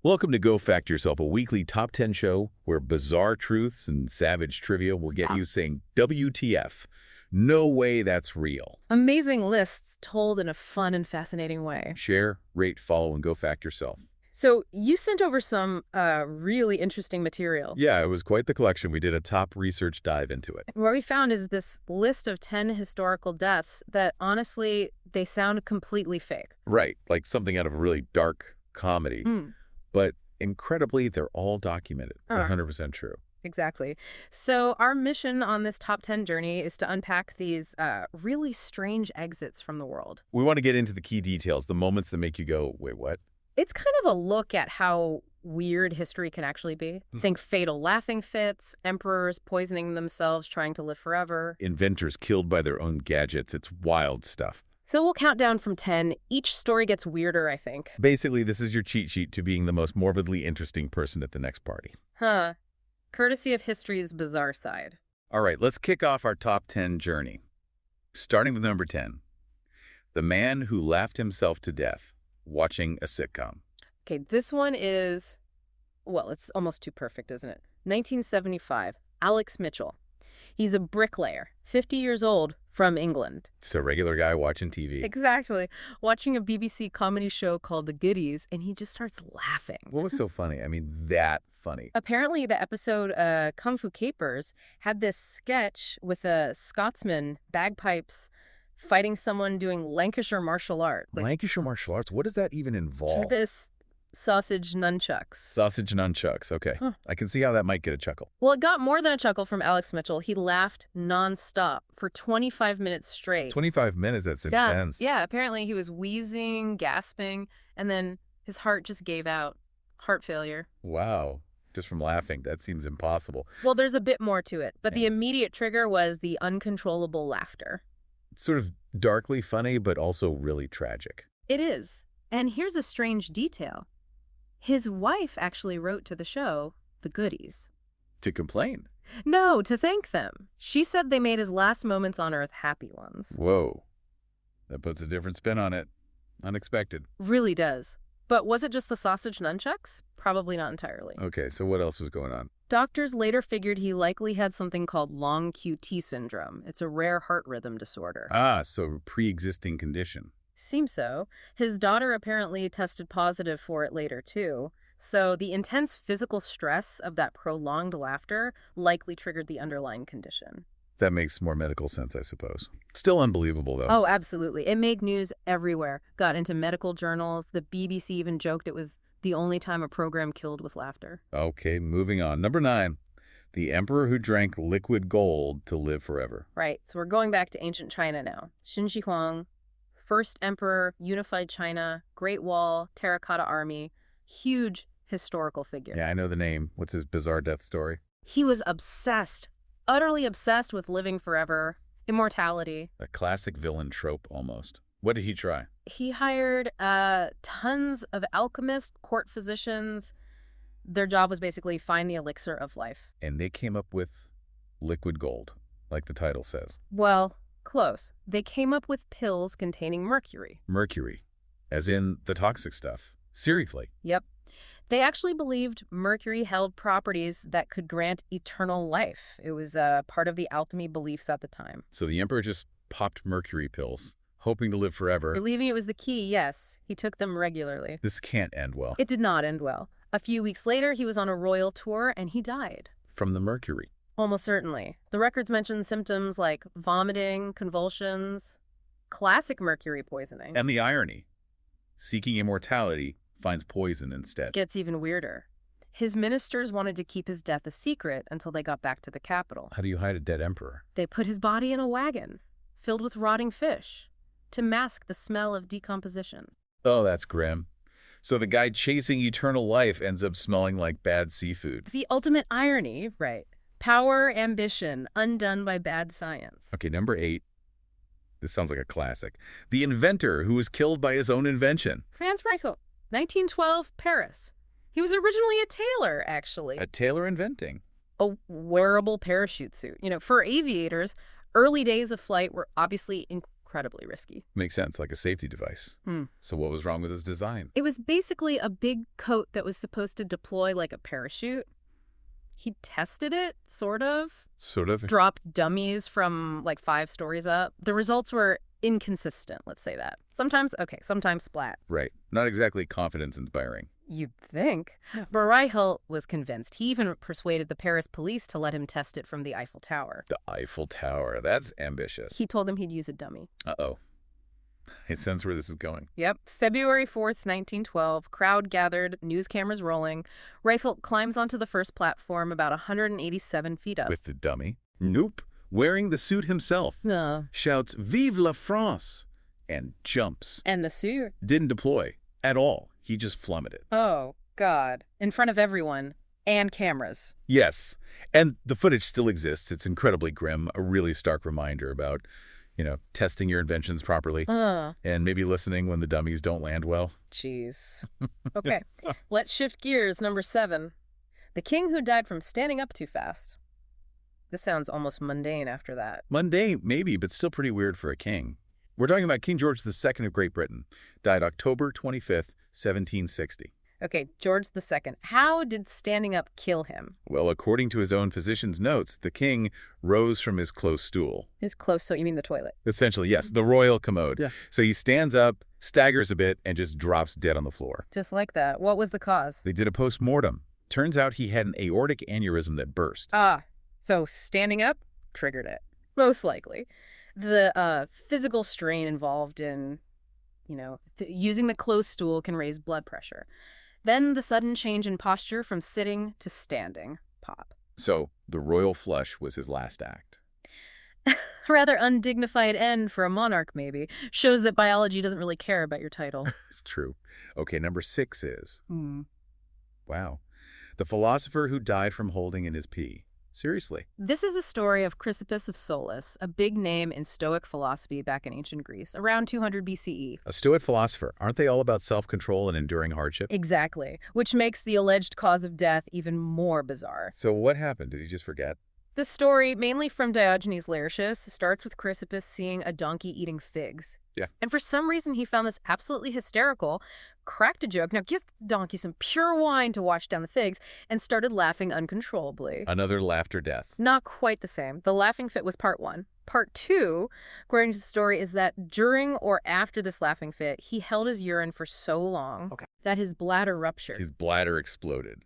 Welcome to Go Fact Yourself, a weekly top 10 show where bizarre truths and savage trivia will get you saying WTF. No way that's real. Amazing lists told in a fun and fascinating way. Share, rate, follow, and go fact yourself. So you sent over some really interesting material. Yeah, it was quite the collection. We did a top research dive into it. What we found is this list of 10 historical deaths that honestly, they sound completely fake. Right, like something out of a really dark comedy. But incredibly, they're all documented. 100% true. Exactly. So our mission on this top 10 journey is to unpack these really strange exits from the world. We want to get into the key details, the moments that make you go, wait, what? It's kind of a look at how weird history can actually be. Think fatal laughing fits, emperors poisoning themselves trying to live forever. Inventors killed by their own gadgets. It's wild stuff. So we'll count down from 10. Each story gets weirder, I think. Basically, this is your cheat sheet to being the most morbidly interesting person at the next party. Courtesy of history's bizarre side. All right, let's kick off our top 10 journey. Starting with number 10. The man who laughed himself to death watching a sitcom. Okay, this one is, well, it's almost too perfect, isn't it? 1975, Alex Mitchell. He's a bricklayer, 50 years old, from England. Just a regular guy watching TV. Exactly. Watching a BBC comedy show called The Goodies, and he just starts laughing. What was so funny? I mean, that funny. Apparently, the episode Kung Fu Capers had this sketch with a Scotsman, bagpipes, fighting someone doing Lancashire martial arts. Lancashire martial arts? What does that even involve? This sausage nunchucks. Sausage nunchucks, okay. I can see how that might get a chuckle. Well, it got more than a chuckle from Alex Mitchell. He laughed nonstop for 25 minutes straight. 25 minutes? That's intense. Yeah, apparently he was wheezing, gasping, and then his heart just gave out. Heart failure. Wow. Just from laughing. That seems impossible. Well, there's a bit more to it, but the immediate trigger was the uncontrollable laughter. It's sort of darkly funny, but also really tragic. It is. And here's a strange detail. His wife actually wrote to the show, The Goodies. To complain? No, to thank them. She said they made his last moments on Earth happy ones. Whoa. That puts a different spin on it. Unexpected. Really does. But was it just the sausage nunchucks? Probably not entirely. Okay, so what else was going on? Doctors later figured he likely had something called long QT syndrome. It's a rare heart rhythm disorder. Ah, so pre-existing condition. Seems so. His daughter apparently tested positive for it later, too. So the intense physical stress of that prolonged laughter likely triggered the underlying condition. That makes more medical sense, I suppose. Still unbelievable, though. Oh, absolutely. It made news everywhere. Got into medical journals. The BBC even joked it was the only time a program killed with laughter. Okay, moving on. Number 9. The emperor who drank liquid gold to live forever. Right. So we're going back to ancient China now. Qin Shi Huang. First emperor, unified China, Great Wall, terracotta army, huge historical figure. Yeah, I know the name. What's his bizarre death story? He was obsessed, utterly obsessed with living forever, immortality. A classic villain trope, almost. What did he try? He hired tons of alchemists, court physicians. Their job was basically find the elixir of life. And they came up with liquid gold, like the title says. Well, close. They came up with pills containing mercury. Mercury, as in the toxic stuff. Seriously. Yep. They actually believed mercury held properties that could grant eternal life. It was part of the alchemy beliefs at the time. So the emperor just popped mercury pills, hoping to live forever. Believing it was the key, yes. He took them regularly. This can't end well. It did not end well. A few weeks later, he was on a royal tour and he died. From the mercury. Almost certainly. The records mention symptoms like vomiting, convulsions, classic mercury poisoning. And the irony. Seeking immortality finds poison instead. Gets even weirder. His ministers wanted to keep his death a secret until they got back to the capital. How do you hide a dead emperor? They put his body in a wagon, filled with rotting fish, to mask the smell of decomposition. Oh, that's grim. So the guy chasing eternal life ends up smelling like bad seafood. The ultimate irony, right? Power, ambition, undone by bad science. Okay, number 8. This sounds like a classic. The inventor who was killed by his own invention. Franz Reichel, 1912, Paris. He was originally a tailor, actually. A tailor inventing. A wearable parachute suit. You know, for aviators, early days of flight were obviously incredibly risky. Makes sense, like a safety device. So what was wrong with his design? It was basically a big coat that was supposed to deploy like a parachute. He tested it, sort of. Sort of? Dropped dummies from like 5 stories up. The results were inconsistent, let's say that. Sometimes okay, sometimes splat. Right. Not exactly confidence-inspiring. You'd think. But Reichelt was convinced. He even persuaded the Paris police to let him test it from the Eiffel Tower. The Eiffel Tower. That's ambitious. He told them he'd use a dummy. Uh-oh. I sense where this is going. Yep. February 4th, 1912. Crowd gathered, news cameras rolling. Reichelt climbs onto the first platform about 187 feet up. With the dummy? Nope. Wearing the suit himself. Shouts, "Vive la France!" and jumps. And the suit? Didn't deploy at all. He just flummeted. Oh, God. In front of everyone. And cameras. Yes. And the footage still exists. It's incredibly grim. A really stark reminder about, testing your inventions properly. And maybe listening when the dummies don't land well. Jeez. Okay. Let's shift gears. Number 7. The king who died from standing up too fast. This sounds almost mundane after that. Mundane, maybe, but still pretty weird for a king. We're talking about King George II of Great Britain. Died October 25th, 1760. Okay, George II. How did standing up kill him? Well, according to his own physician's notes, the king rose from his close stool. His close, so you mean the toilet? Essentially, yes, the royal commode. Yeah. So he stands up, staggers a bit, and just drops dead on the floor. Just like that. What was the cause? They did a post-mortem. Turns out he had an aortic aneurysm that burst. So standing up triggered it. Most likely. The physical strain involved in, using the closed stool can raise blood pressure. Then the sudden change in posture from sitting to standing. Pop. So the royal flush was his last act. Rather undignified end for a monarch, maybe. Shows that biology doesn't really care about your title. True. Okay, number 6 is... Wow. The philosopher who died from holding in his pee. Seriously. This is the story of Chrysippus of Samos, a big name in Stoic philosophy back in ancient Greece, around 200 BCE. A Stoic philosopher. Aren't they all about self-control and enduring hardship? Exactly, which makes the alleged cause of death even more bizarre. So what happened? Did he just forget? The story, mainly from Diogenes Laertius, starts with Chrysippus seeing a donkey eating figs. Yeah. And for some reason, he found this absolutely hysterical, cracked a joke, now give the donkey some pure wine to wash down the figs, and started laughing uncontrollably. Another laughter death. Not quite the same. The laughing fit was part 1. Part 2, according to the story, is that during or after this laughing fit, he held his urine for so long that his bladder ruptured. His bladder exploded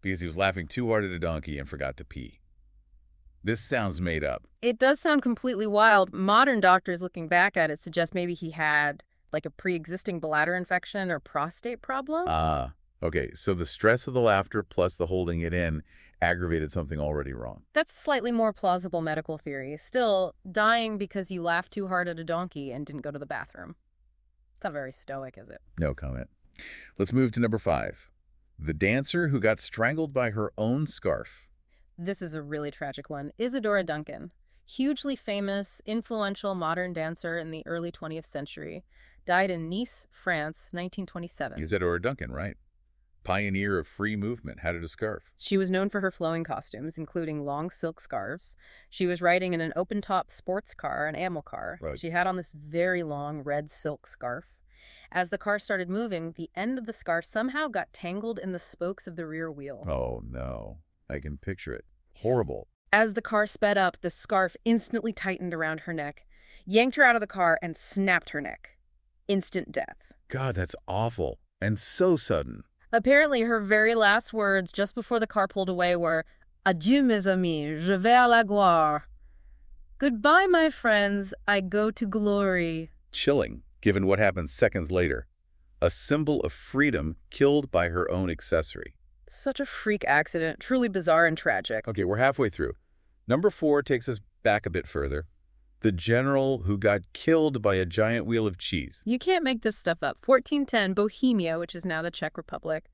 because he was laughing too hard at a donkey and forgot to pee. This sounds made up. It does sound completely wild. Modern doctors looking back at it suggest maybe he had like a pre-existing bladder infection or prostate problem. Okay. So the stress of the laughter plus the holding it in aggravated something already wrong. That's a slightly more plausible medical theory. Still, dying because you laughed too hard at a donkey and didn't go to the bathroom. It's not very stoic, is it? No comment. Let's move to number 5. The dancer who got strangled by her own scarf. This is a really tragic one. Isadora Duncan, hugely famous, influential modern dancer in the early 20th century, died in Nice, France, 1927. Isadora Duncan, right? Pioneer of free movement, had a scarf. She was known for her flowing costumes, including long silk scarves. She was riding in an open-top sports car, an amel car. Right. She had on this very long red silk scarf. As the car started moving, the end of the scarf somehow got tangled in the spokes of the rear wheel. Oh, no. I can picture it. Horrible. As the car sped up, the scarf instantly tightened around her neck, yanked her out of the car, and snapped her neck. Instant death. God, that's awful. And so sudden. Apparently, her very last words just before the car pulled away were, "Adieu, mes amis, je vais à la gloire." Goodbye, my friends, I go to glory. Chilling, given what happened seconds later. A symbol of freedom killed by her own accessory. Such a freak accident, truly bizarre and tragic. Okay, we're halfway through. Number 4 takes us back a bit further. The general who got killed by a giant wheel of cheese. You can't make this stuff up. 1410, Bohemia, which is now the Czech Republic.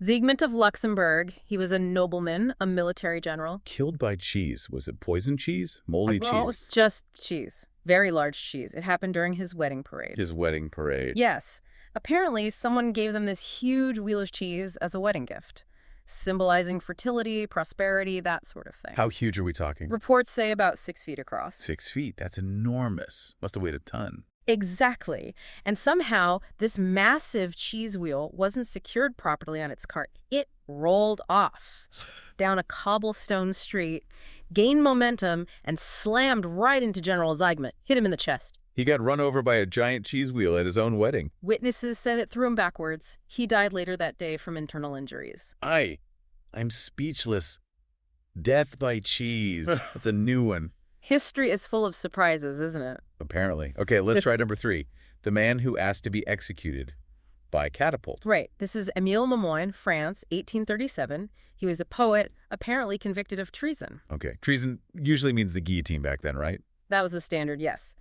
Siegmund of Luxembourg. He was a nobleman, a military general. Killed by cheese. Was it poison cheese? Moldy cheese? Well, it's just cheese. Very large cheese. It happened during his wedding parade. His wedding parade. Yes. Apparently, someone gave them this huge wheel of cheese as a wedding gift. symbolizing fertility, prosperity, that sort of thing. How huge are we talking? Reports say about 6 feet across. 6 feet. That's enormous. Must have weighed a ton. Exactly. And somehow, this massive cheese wheel wasn't secured properly on its cart. It rolled off down a cobblestone street, gained momentum, and slammed right into General Zeigman, hit him in the chest. He got run over by a giant cheese wheel at his own wedding. Witnesses said it threw him backwards. He died later that day from internal injuries. I'm speechless. Death by cheese. That's a new one. History is full of surprises, isn't it? Apparently. Okay, let's try number 3. The man who asked to be executed by catapult. Right. This is Émile Lemoine, France, 1837. He was a poet, apparently convicted of treason. Okay. Treason usually means the guillotine back then, right? That was the standard, yes.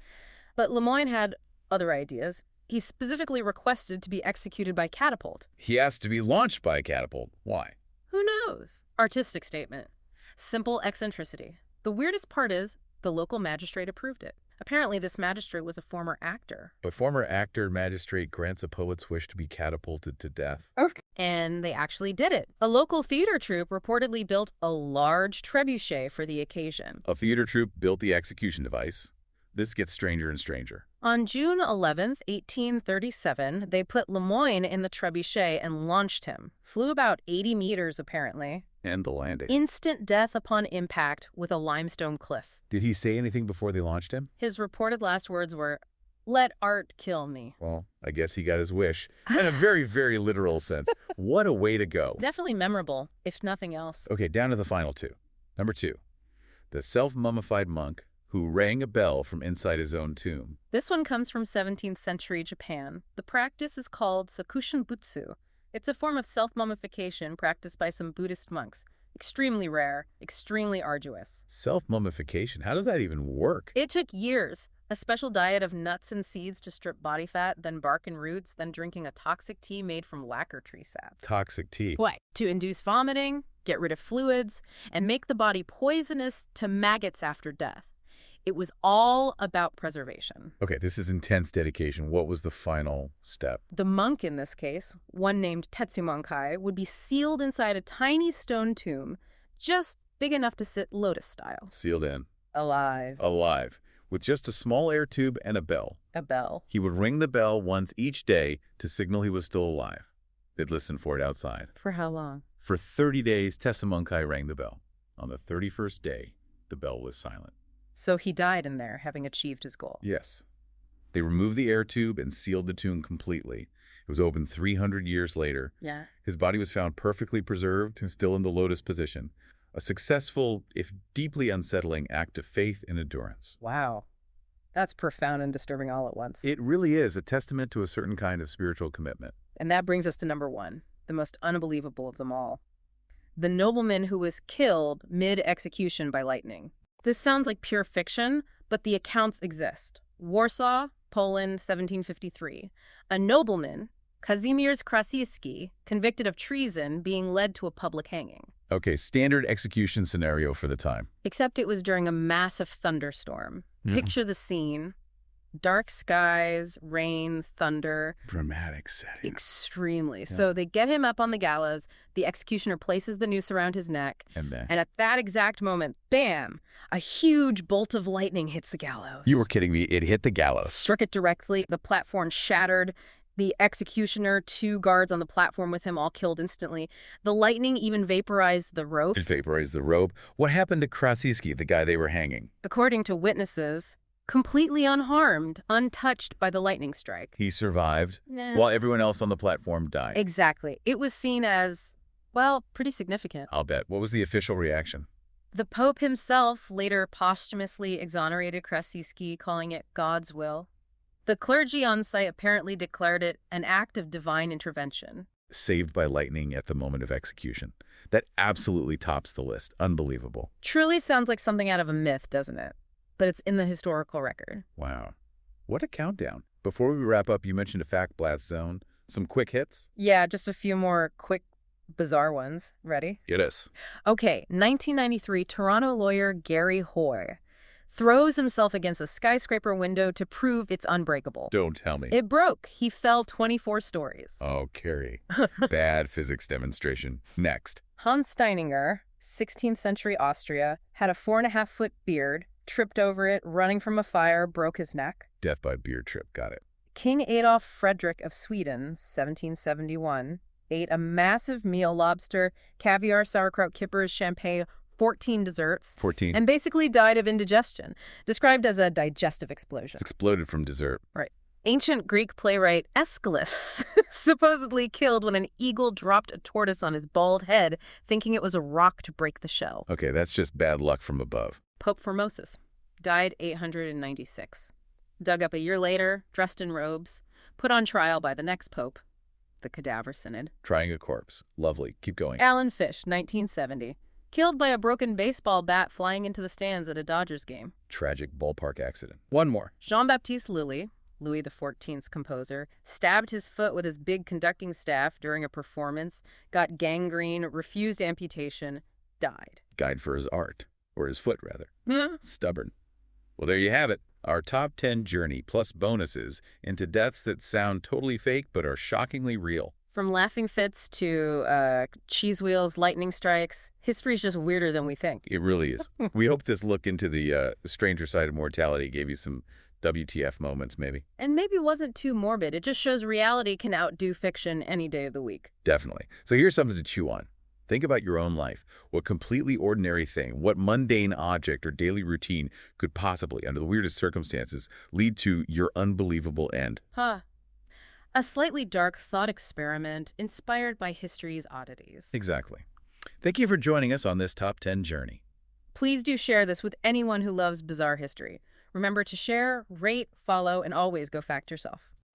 But Lemoine had other ideas. He specifically requested to be executed by catapult. He asked to be launched by a catapult. Why? Who knows? Artistic statement. Simple eccentricity. The weirdest part is the local magistrate approved it. Apparently, this magistrate was a former actor. A former actor magistrate grants a poet's wish to be catapulted to death. Okay. And they actually did it. A local theater troupe reportedly built a large trebuchet for the occasion. A theater troupe built the execution device. This gets stranger and stranger. On June 11th, 1837, they put Lemoine in the trebuchet and launched him. Flew about 80 meters, apparently. And the landing. Instant death upon impact with a limestone cliff. Did he say anything before they launched him? His reported last words were, "Let art kill me." Well, I guess he got his wish. In a very, very literal sense. What a way to go. Definitely memorable, if nothing else. Okay, down to the final 2. Number 2. The self-mummified monk who rang a bell from inside his own tomb. This one comes from 17th century Japan. The practice is called Sakushin Butsu. It's a form of self-mummification practiced by some Buddhist monks. Extremely rare, extremely arduous. Self-mummification? How does that even work? It took years. A special diet of nuts and seeds to strip body fat, then bark and roots, then drinking a toxic tea made from lacquer tree sap. Toxic tea. What? To induce vomiting, get rid of fluids, and make the body poisonous to maggots after death. It was all about preservation. Okay, this is intense dedication. What was the final step? The monk in this case, one named Tetsumonkai, would be sealed inside a tiny stone tomb, just big enough to sit lotus style. Sealed in. Alive. Alive. With just a small air tube and a bell. A bell. He would ring the bell once each day to signal he was still alive. They'd listen for it outside. For how long? For 30 days, Tetsumonkai rang the bell. On the 31st day, the bell was silent. So he died in there, having achieved his goal. Yes. They removed the air tube and sealed the tomb completely. It was opened 300 years later. Yeah. His body was found perfectly preserved and still in the lotus position. A successful, if deeply unsettling, act of faith and endurance. Wow. That's profound and disturbing all at once. It really is a testament to a certain kind of spiritual commitment. And that brings us to number 1, the most unbelievable of them all. The nobleman who was killed mid-execution by lightning. This sounds like pure fiction, but the accounts exist. Warsaw, Poland, 1753. A nobleman, Kazimierz Krasiewski, convicted of treason, being led to a public hanging. Okay, standard execution scenario for the time. Except it was during a massive thunderstorm. Picture the scene. Dark skies, rain, thunder. Dramatic setting. Extremely. Yeah. So they get him up on the gallows. The executioner places the noose around his neck. And at that exact moment, bam, a huge bolt of lightning hits the gallows. You were kidding me. It hit the gallows. Struck it directly. The platform shattered. The executioner, 2 guards on the platform with him, all killed instantly. The lightning even vaporized the rope. It vaporized the rope. What happened to Krasiewski, the guy they were hanging? According to witnesses, completely unharmed, untouched by the lightning strike. He survived, while everyone else on the platform died. Exactly. It was seen as, well, pretty significant. I'll bet. What was the official reaction? The Pope himself later posthumously exonerated Krasiewski, calling it God's will. The clergy on site apparently declared it an act of divine intervention. Saved by lightning at the moment of execution. That absolutely tops the list. Unbelievable. Truly sounds like something out of a myth, doesn't it? But it's in the historical record. Wow. What a countdown. Before we wrap up, you mentioned a fact blast zone. Some quick hits? Yeah, just a few more quick, bizarre ones. Ready? It is. Okay, 1993, Toronto lawyer Gary Hoy throws himself against a skyscraper window to prove it's unbreakable. Don't tell me. It broke. He fell 24 stories. Oh, Carrie. Bad physics demonstration. Next. Hans Steininger, 16th century Austria, had a 4.5-foot beard, tripped over it, running from a fire, broke his neck. Death by beard trip. Got it. King Adolf Frederick of Sweden, 1771, ate a massive meal: lobster, caviar, sauerkraut, kippers, champagne, 14 desserts. 14. And basically died of indigestion, described as a digestive explosion. Exploded from dessert. Right. Ancient Greek playwright Aeschylus supposedly killed when an eagle dropped a tortoise on his bald head, thinking it was a rock to break the shell. Okay, that's just bad luck from above. Pope Formosus died 896. Dug up a year later, dressed in robes, put on trial by the next pope, the Cadaver Synod. Trying a corpse. Lovely. Keep going. Alan Fish, 1970. Killed by a broken baseball bat flying into the stands at a Dodgers game. Tragic ballpark accident. One more. Jean-Baptiste Lully, Louis XIV's composer, stabbed his foot with his big conducting staff during a performance, got gangrene, refused amputation, died. Guide for his art. Or his foot, rather. Yeah. Stubborn. Well, there you have it. Our top 10 journey plus bonuses into deaths that sound totally fake but are shockingly real. From laughing fits to cheese wheels, lightning strikes, history's just weirder than we think. It really is. We hope this look into the stranger side of mortality gave you some WTF moments, maybe. And maybe wasn't too morbid. It just shows reality can outdo fiction any day of the week. Definitely. So here's something to chew on. Think about your own life. What completely ordinary thing, what mundane object or daily routine could possibly, under the weirdest circumstances, lead to your unbelievable end? Huh. A slightly dark thought experiment inspired by history's oddities. Exactly. Thank you for joining us on this top 10 journey. Please do share this with anyone who loves bizarre history. Remember to share, rate, follow, and always go fact yourself.